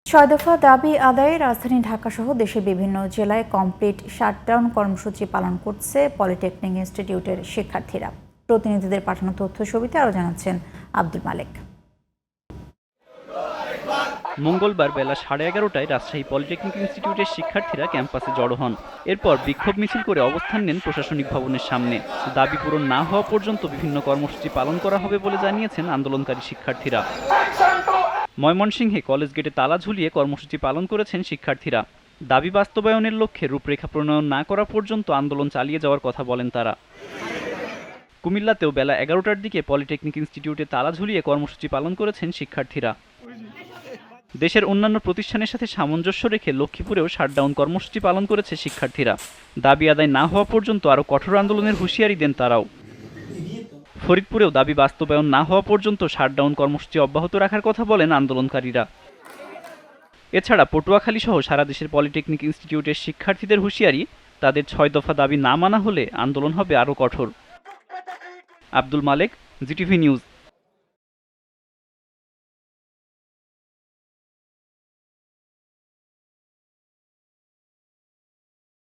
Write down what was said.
ছয় দফা দাবি আদায়ে রাজধানী ঢাকাসহ দেশের বিভিন্ন জেলায় কমপ্লিট শাটডাউন কর্মসূচি পালন করছে পলিটেকনিক ইনস্টিটিউটের শিক্ষার্থীরা। প্রতিনিধিদের পাঠানো তথ্য ছবিতে আরও জানাচ্ছেন আব্দুল মালেক। মঙ্গলবার বেলা 11:30টায় রাজশাহী পলিটেকনিক ইনস্টিটিউটের শিক্ষার্থীরা ক্যাম্পাসে জড়ো হন। এরপর বিক্ষোভ মিছিল করে অবস্থান নেন প্রশাসনিক ভবনের সামনে। দাবি পূরণ না হওয়া পর্যন্ত বিভিন্ন কর্মসূচি পালন করা হবে বলে জানিয়েছেন আন্দোলনকারী শিক্ষার্থীরা। ময়মনসিংহে কলেজ গেটে তালা ঝুলিয়ে কর্মসূচি পালন করেছেন শিক্ষার্থীরা। দাবি বাস্তবায়নের লক্ষ্যে রূপরেখা প্রণয়ন না করা পর্যন্ত আন্দোলন চালিয়ে যাওয়ার কথা বলেন তারা। কুমিল্লাতেও বেলা 11টার দিকে পলিটেকনিক ইনস্টিটিউটে তালা ঝুলিয়ে কর্মসূচি পালন করেছেন শিক্ষার্থীরা। দেশের অন্যান্য প্রতিষ্ঠানের সাথে সামঞ্জস্য রেখে লক্ষ্মীপুরেও শাটডাউন কর্মসূচি পালন করেছে শিক্ষার্থীরা। দাবি আদায় না হওয়া পর্যন্ত আরও কঠোর আন্দোলনের হুঁশিয়ারি দেন তারাও। ফরিদপুরেও দাবি বাস্তবায়ন না হওয়া পর্যন্ত শাটডাউন কর্মসূচি অব্যাহত রাখার কথা বলেন আন্দোলনকারীরা। এছাড়া পটুয়াখালী সহ সারা দেশের পলিটেকনিক ইনস্টিটিউটের শিক্ষার্থীদের হুঁশিয়ারি, তাদের 6 দফা দাবি না মানা হলে আন্দোলন হবে আরও কঠোর। আব্দুল মালেক, জিটিভি নিউজ।